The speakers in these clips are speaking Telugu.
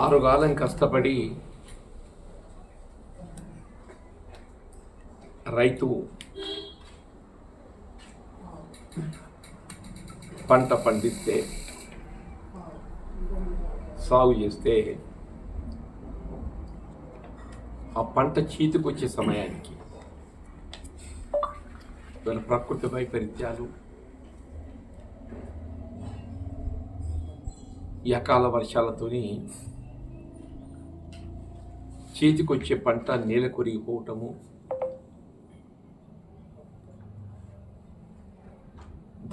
6 కాలం కష్టపడి రైతు పంట పండిస్తే సాగు చేస్తే ఆ పంట చేతికొచ్చే సమయానికి వీళ్ళ ప్రకృతి వైపరీత్యాలు, ఈ అకాల వర్షాలతోని చేతికొచ్చే పంట నేల కొరిగిపోవటము,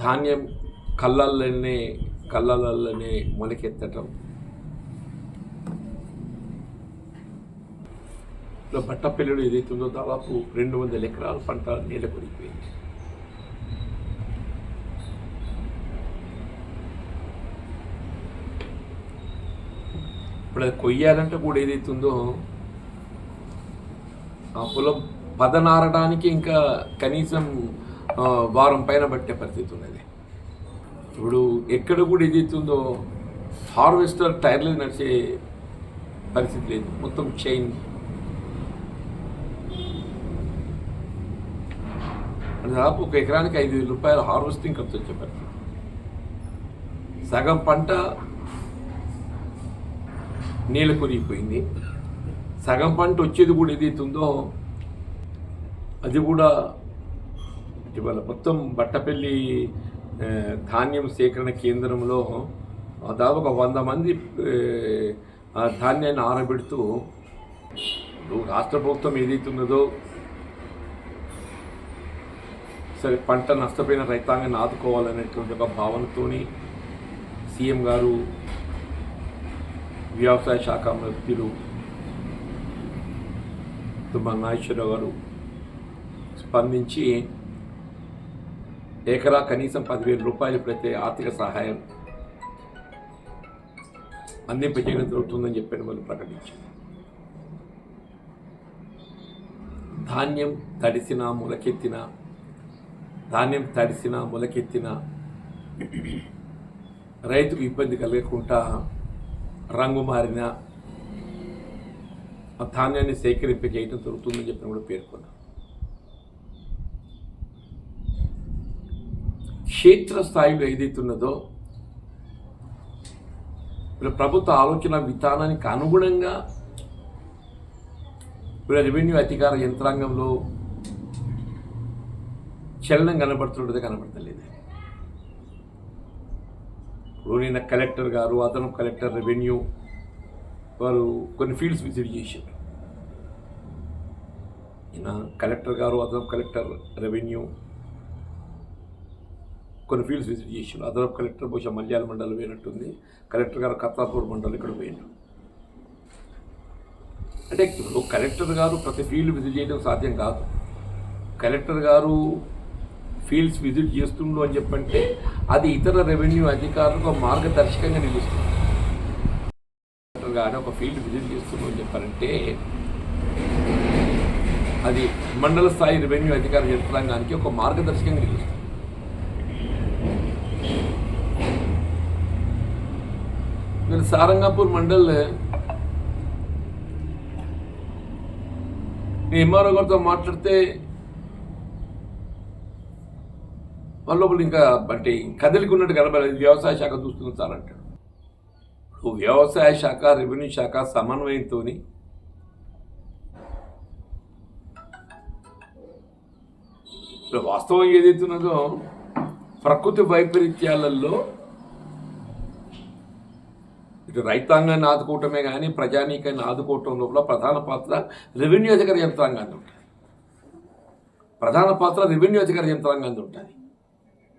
ధాన్యం కళ్ళల్లోనే మొలకెత్తటం, బట్టపల్లిలో ఏదైతుందో దాదాపు 200 ఎకరాల పంట నేల కొరిగిపోయింది. ఇప్పుడు అది కొయ్యాలంటే కూడా ఏదైతుందో ఆ పొలం పదనారడానికి ఇంకా కనీసం వారం పైన పట్టే పరిస్థితి ఉన్నది. ఇప్పుడు ఎక్కడ కూడా ఏదైతుందో హార్వెస్టర్ టైర్లు నడిచే పరిస్థితి లేదు, మొత్తం చైన్. దాదాపు 1 ఎకరానికి 5,000 రూపాయలు హార్వెస్టింగ్ ఖర్చు వచ్చే పరిస్థితి. సగం పంట నీళ్ళ కొరిగిపోయింది, సగం పంట వచ్చేది కూడా ఏదైతుందో అది కూడా ఇవాళ మొత్తం బట్టపల్లి ధాన్యం సేకరణ కేంద్రంలో దాదాపు 100 మంది ధాన్యాన్ని ఆరబెడుతూ రాష్ట్ర ప్రభుత్వం ఏదైతున్నదో సరే పంట నష్టపోయిన రైతాంగాన్ని ఆదుకోవాలనేటువంటి ఒక భావనతోని సీఎం గారు, వ్యవసాయ శాఖ మంత్రులు తుమ్మల నాగేశ్వరరావు గారు స్పందించి ఎకరా కనీసం 10,000 రూపాయలు ప్రతి ఆర్థిక సహాయం అందింపజేయడం జరుగుతుందని చెప్పిన వాళ్ళు ప్రకటించారు. ధాన్యం తడిసిన మొలకెత్తిన రైతుకు ఇబ్బంది కలగకుండా రంగు మారిన ఆ ధాన్యాన్ని సేకరింపజేయడం జరుగుతుందని చెప్పిన కూడా పేర్కొన్నారు. క్షేత్రస్థాయిలో ఏదైతున్నదో ప్రభుత్వ ఆలోచన విధానానికి అనుగుణంగా రెవెన్యూ అధికార యంత్రాంగంలో చలనం కనబడుతున్నది కనబడతలేదు. ఇప్పుడు నిన్న కలెక్టర్ గారు, అదనపు కలెక్టర్ రెవెన్యూ వారు కొన్ని ఫీల్డ్స్ విజిట్ చేశారు. నిన్న కలెక్టర్ గారు, అదనపు కలెక్టర్ రెవెన్యూ కొన్ని ఫీల్డ్స్ విజిట్ చేశారు. అదనపు కలెక్టర్ బహుశా మల్యాల మండలం పోయినట్టుంది, కలెక్టర్ గారు కత్తాపూర్ మండలం ఇక్కడ పోయినారు. అంటే ఇప్పుడు కలెక్టర్ గారు ప్రతి ఫీల్డ్ విజిట్ చేయడం సాధ్యం కాదు. కలెక్టర్ గారు ఫీల్డ్స్ విజిట్ చేస్తుండు అని చెప్పంటే అది ఇతర రెవెన్యూ అధికారులకు మార్గదర్శకంగా నిలుస్తుంది. కలెక్టర్ గారు ఒక ఫీల్డ్ విజిట్ చేస్తుండు అని చెప్పారంటే అది మండల స్థాయి రెవెన్యూ అధికార యంత్రాంగానికి ఒక మార్గదర్శకంగా నిలుస్తుంది. నేను సారంగాపూర్ మండల్ నేను ఎంఆర్ఓ గారితో మాట్లాడితే వాళ్ళ ఇంకా అంటే కదలికి ఉన్నట్టు కనబడలేదు. వ్యవసాయ శాఖ చూస్తుంది సార్ అంటాడు. వ్యవసాయ శాఖ, రెవెన్యూ శాఖ సమన్వయంతో వాస్తవం ఏదైతున్నదో ప్రకృతి వైపరీత్యాలలో ఇటు రైతాంగాన్ని ఆదుకోవటమే కానీ ప్రజానీకాన్ని ఆదుకోవటం లోపల ప్రధాన పాత్ర రెవెన్యూ అధికార యంత్రాంగాన్ని ఉంటుంది.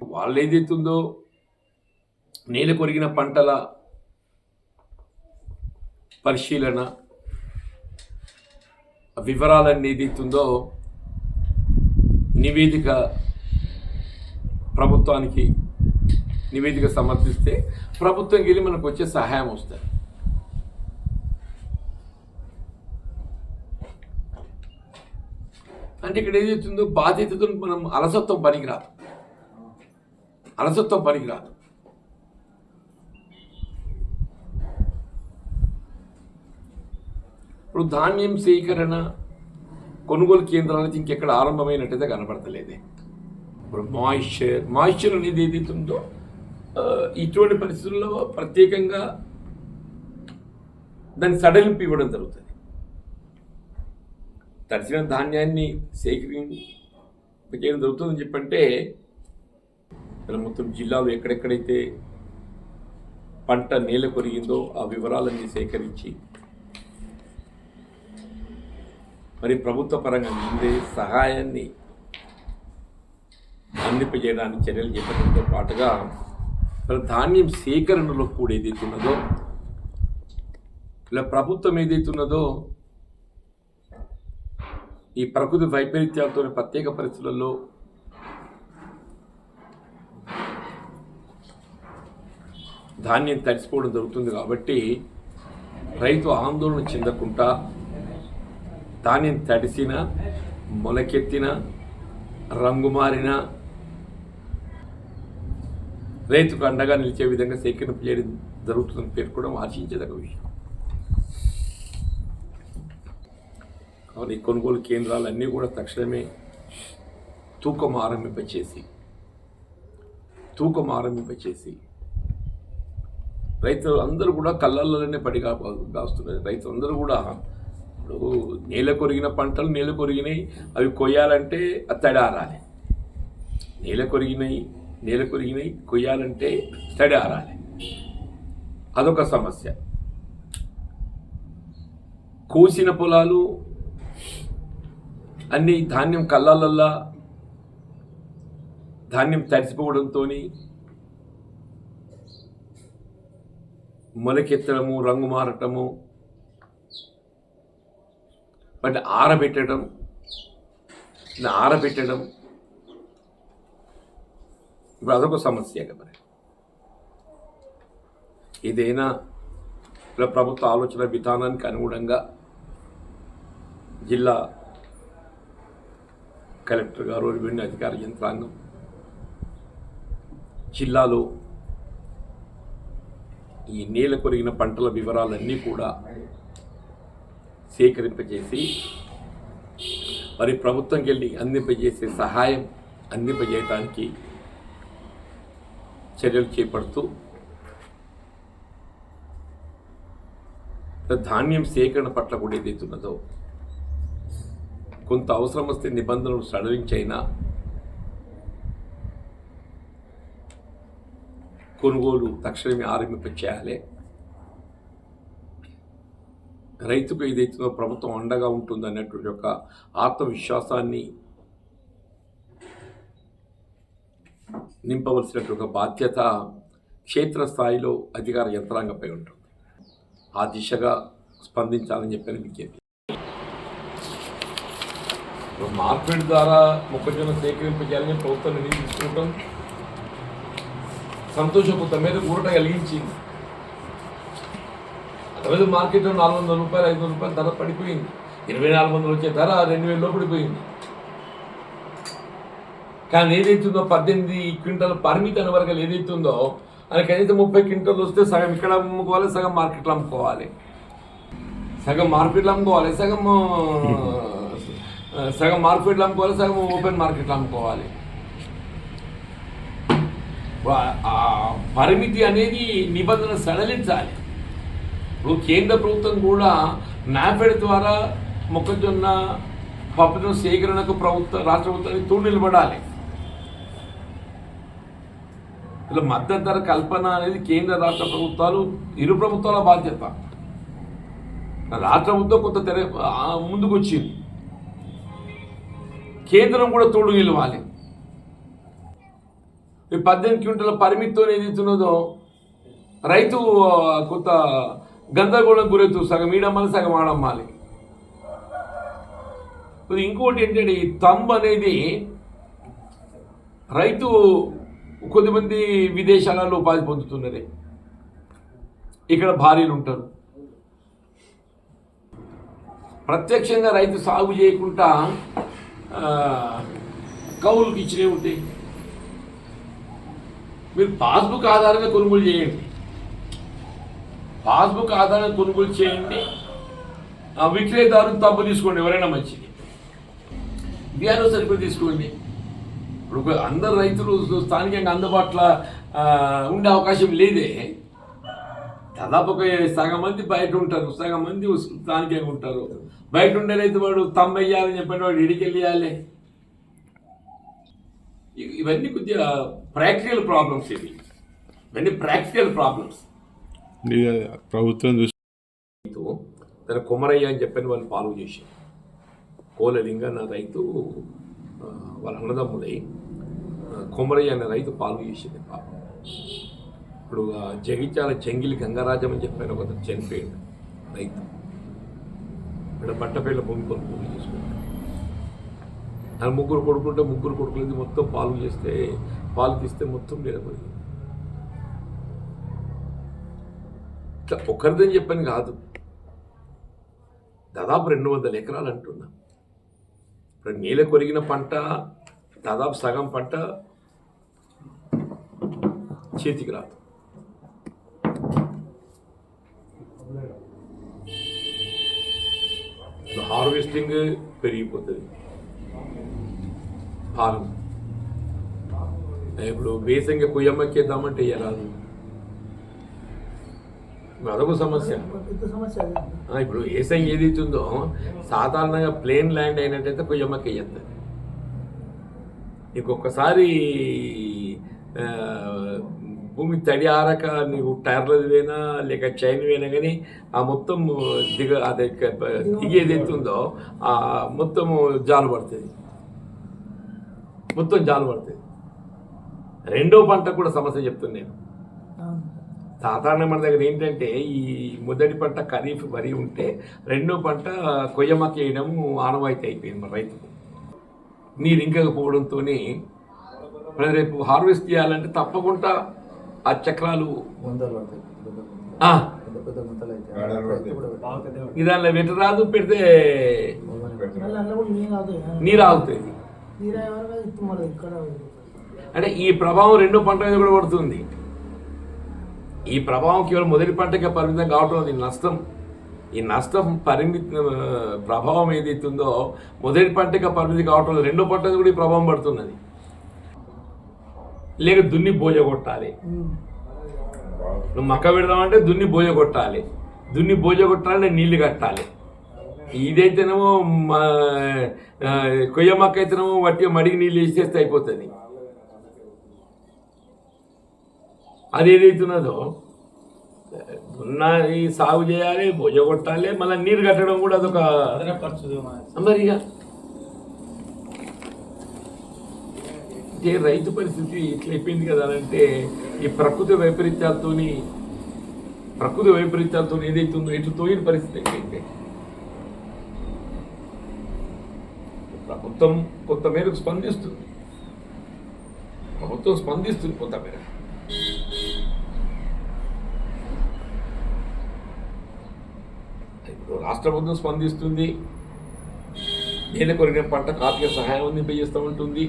వాళ్ళు ఏదైతుందో నేల కొరిగిన పంటల పరిశీలన వివరాలన్నీ ఏదైతుందో ప్రభుత్వానికి నివేదిక సమర్పిస్తే ప్రభుత్వంకి వెళ్ళి మనకు వచ్చే సహాయం వస్తుంది. అంటే ఇక్కడ ఏదైతుందో బాధ్యతతో మనం అలసత్వం పనికిరాదు. ఇప్పుడు ధాన్యం సేకరణ కొనుగోలు కేంద్రాలకి ఇంకెక్కడ ఆరంభమైనట్టయితే కనపడతలేదే. ఇప్పుడు మాయిశ్చర్ అనేది ఏదైతుందో ఇటువంటి పరిస్థితుల్లో ప్రత్యేకంగా దాన్ని సడలింపు ఇవ్వడం జరుగుతుంది. తడిసిన ధాన్యాన్ని సేకరించడం జరుగుతుందని చెప్పంటే మొత్తం జిల్లాలో ఎక్కడెక్కడైతే పంట నేల కొరిగిందో ఆ వివరాలన్నీ సేకరించి మరి ప్రభుత్వ పరంగా అందే సహాయాన్ని అందింపజేయడానికి చర్యలు చేపట్టడంతో పాటుగా ధాన్యం సేకరణలో కూడా ఏదైతున్నదో ఇలా ప్రభుత్వం ఏదైతున్నదో ఈ ప్రకృతి వైపరీత్యాలతో ప్రత్యేక పరిస్థితులలో ధాన్యం తడిసిపోవడం జరుగుతుంది. కాబట్టి రైతు ఆందోళన చెందకుండా ధాన్యం తడిసిన, మొలకెత్తిన, రంగు మారిన రైతుకు అండగా నిలిచే విధంగా సేకరణ చేయడం జరుగుతుందని పేర్కొనడం ఆశించదగ్గ విషయం. ఈ కొనుగోలు కేంద్రాలన్నీ కూడా తక్షణమే తూకం ఆరంభింపచేసి రైతులు అందరూ కూడా కళ్ళల్లోనే కాస్తున్నారు. రైతులందరూ కూడా ఇప్పుడు నేల కొరిగిన పంటలు నేల కొరిగినాయి, అవి కొయ్యాలంటే తడి ఆరాలి. నేల కొరిగినాయి కొయ్యాలంటే తడి ఆరాలి. అదొక సమస్య. కోసిన పొలాలు అన్ని ధాన్యం కళ్ళాలల్లా ధాన్యం తడిసిపోవడంతో మొలకెత్తడము, రంగు మారటము, బట్ ఆరబెట్టడం ఇప్పుడు అదొక సమస్య కదా. ఏదైనా ప్రభుత్వ ఆలోచన విధానానికి అనుగుణంగా జిల్లా కలెక్టర్ గారు, రెవెన్యూ అధికార యంత్రాంగం జిల్లాలో ఈ నేల కొరిగిన పంటల వివరాలన్నీ కూడా సేకరింపజేసి మరి ప్రభుత్వంకి వెళ్ళి అందింపజేసే సహాయం అందింపజేయడానికి చర్యలు చేపడుతూ ధాన్యం సేకరణ పట్ల కూడా ఏదైతున్నదో కొంత అవసరం వస్తే నిబంధనలు సడలించైనా కొనుగోలు తక్షణమే ఆరంభింపచేయాలి. రైతుకు ఏదైతుందో ప్రభుత్వం అండగా ఉంటుంది అన్నటువంటి ఒక ఆత్మవిశ్వాసాన్ని నింపవలసినటువంటి ఒక బాధ్యత క్షేత్రస్థాయిలో అధికార యంత్రాంగంపై ఉంటుంది. ఆ దిశగా స్పందించాలని చెప్పిన విజ్ఞప్తి. మార్కెట్ ద్వారా మొక్కజొన్న సేకరింపజేయాలని ప్రభుత్వం నిర్ణయం తీసుకుంటాం సంతోషం, కొంత మీద ఊరట కలిగించింది. అదే మార్కెట్లో 400 రూపాయలు 500 రూపాయలు ధర పడిపోయింది. 2400 వచ్చే ధర 2000లో పడిపోయింది. కానీ ఏదైతుందో 18 క్వింటాల పరిమితి అనే వరకు ఏదైతుందో అది కనీసం 30 క్వింటాలు వస్తే సగం ఇక్కడ అమ్ముకోవాలి, సగం మార్కెట్లో అమ్ముకోవాలి, సగం మార్కెట్లో అమ్ముకోవాలి, సగం మార్కెట్లో అమ్ముకోవాలి, సగం ఓపెన్ మార్కెట్లో అమ్ముకోవాలి. పరిమితి అనేది నిబంధన సడలించాలి. ఇప్పుడు కేంద్ర ప్రభుత్వం కూడా నాఫెడ్ ద్వారా మొక్కజొన్న పప్పుజొన్న సేకరణకు రాష్ట్ర ప్రభుత్వానికి తోడు నిలబడాలి. ఇలా మద్దతు ధర కల్పన అనేది కేంద్ర రాష్ట్ర ప్రభుత్వాలు ఇరు ప్రభుత్వాల బాధ్యత. రాష్ట్ర ప్రభుత్వం కొంత ముందుకు వచ్చింది, కేంద్రం కూడా తోడు నిలవాలి. 18 క్వింటాల పరిమితితో ఏదైతున్నదో రైతు కొంత గందరగోళం గురవుతూ సగం ఈడమ్మాలి, సగం ఆడమ్మాలి. ఇంకోటి ఏంటంటే ఈ తంబ్ అనేది రైతు కొద్దిమంది విదేశాలలో ఉపాధి పొందుతున్నది, ఇక్కడ భార్యలు ఉంటారు. ప్రత్యక్షంగా రైతు సాగు చేయకుండా కౌలుకి ఇచ్చినవి ఉంటాయి. మీరు పాస్బుక్ ఆధారంగా కొనుగోలు చేయండి, ఆ విక్రయదారు తప్పు తీసుకోండి, ఎవరైనా మంచిది. బీఆర్ఓ సరిపోయి తీసుకోండి. ఇప్పుడు అందరు రైతులు స్థానికంగా అందుబాటులో ఉండే అవకాశం లేదే. దాదాపు ఒక సగం మంది బయట ఉంటారు, సగం మంది స్థానికంగా ఉంటారు. బయట ఉండే రైతు వాడు తమ్మయ్యాలని చెప్పిన వాడు ఇడికి వెళ్ళాలి. ఇవన్నీ కొద్దిగా ప్రాక్టికల్ ప్రాబ్లమ్స్. ఇవన్నీ ప్రాక్టికల్ ప్రాబ్లమ్స్. ప్రభుత్వం తన కొమరయ్య అని చెప్పని వాళ్ళు ఫాలో చేశారు. కోలలింగ అన్న రైతు వాళ్ళ అన్నదమ్ముడై కొమరయ్య అనే రైతు ఫాలో చేసింది పాపం. ఇప్పుడు జగిత్యాల చెంగిలి గంగరాజం అని చెప్పాను, ఒక చనిపోయాడు రైతు. ఇక్కడ బట్టపేళ్ళ భూమి కొనుగోలు చేసుకుంటాడు. ఆయన ముగ్గురు కొడుకులది మొత్తం పాలు తీస్తే మొత్తం నిలబడింది. ఇట్లా ఒకరిదని చెప్పని కాదు, దాదాపు 200 ఎకరాలు అంటున్నా. ఇప్పుడు నేల కొరిగిన పంట దాదాపు సగం పంట చేతికి రాదు. హార్వెస్టింగ్ పెరిగిపోతుంది. పాలు ఇప్పుడు బేసంగా కుయ్యమ్మకేద్దామంటే రాదు. అదొక సమస్య. ఇప్పుడు ఏసంగి ఏదైతుందో సాధారణంగా ప్లేన్ ల్యాండ్ అయినట్టయితే కుయ్యమ్మకి వేయద్దు. ఇంకొకసారి భూమి తడి ఆరక నీకు టైర్లది పోయినా లేక చైన్ పోయినా కానీ ఆ మొత్తం దిగి ఏదైతుందో ఆ మొత్తము జాలు పడుతుంది. రెండో పంట కూడా సమస్య చెప్తుంది నేను. సాధారణ మన దగ్గర ఏంటంటే ఈ మొదటి పంట ఖరీఫ్ వరి ఉంటే రెండో పంట కొయ్యమ్మకి వేయడం ఆనవాయితీ అయిపోయింది మన రైతుకు. నీరు ఇంకకపోవడంతో రేపు హార్వెస్ట్ చేయాలంటే తప్పకుండా ఆ చక్రాలు దానిలో పెట్టరాదు, పెడితే నీరు ఆగుతుంది. అంటే ఈ ప్రభావం రెండో పంట మీద కూడా పడుతుంది. ఈ ప్రభావం కేవలం మొదటి పంటకే పరిమితం కావటం అది నష్టం. ఈ నష్టం ప్రభావం ఏదైతుందో మొదటి పంటగా పరిమితి కావటం రెండో పంట కూడా ఈ ప్రభావం పడుతున్నది. లేక దున్ని బోజ కొట్టాలి. నువ్వు మక్క పెడదామంటే దున్ని బోజ కొట్టాలి, నీళ్లు కట్టాలి. ఇదైతేనేమో కొయ్య మక్క అయితేనేమో వట్టి మడికి నీళ్ళు వేసేస్తే అయిపోతుంది. అది ఏదైతున్నదో ఉన్నది సాగు చేయాలి, బోజ కొట్టాలి, మళ్ళీ నీరు కట్టడం కూడా అదొక మరిగా. రైతు పరిస్థితి ఇట్లా అయిపోయింది కదా అంటే ఈ ప్రకృతి వైపరీత్యాలతో ఏదైతుందో ఇటు తోయిన పరిస్థితి అయిపోయింది. ప్రభుత్వం కొంతమేరకు స్పందిస్తుంది, కొంతమేర. ఇప్పుడు రాష్ట్ర ప్రభుత్వం స్పందిస్తుంది. నేల కొరిగిన పంటకు ఆర్థిక సహాయం అందింపజేస్తూ ఉంటుంది.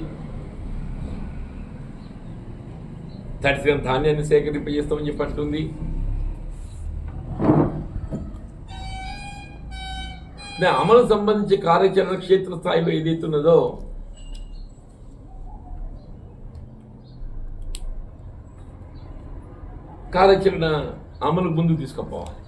తడిసిన ధాన్యాన్ని సేకరింపజేస్తామని చెప్పంటుంది. అమలు సంబంధించి కార్యాచరణ క్షేత్రస్థాయిలో ఏదైతున్నదో కార్యాచరణ అమలు ముందు తీసుకుపోవాలి.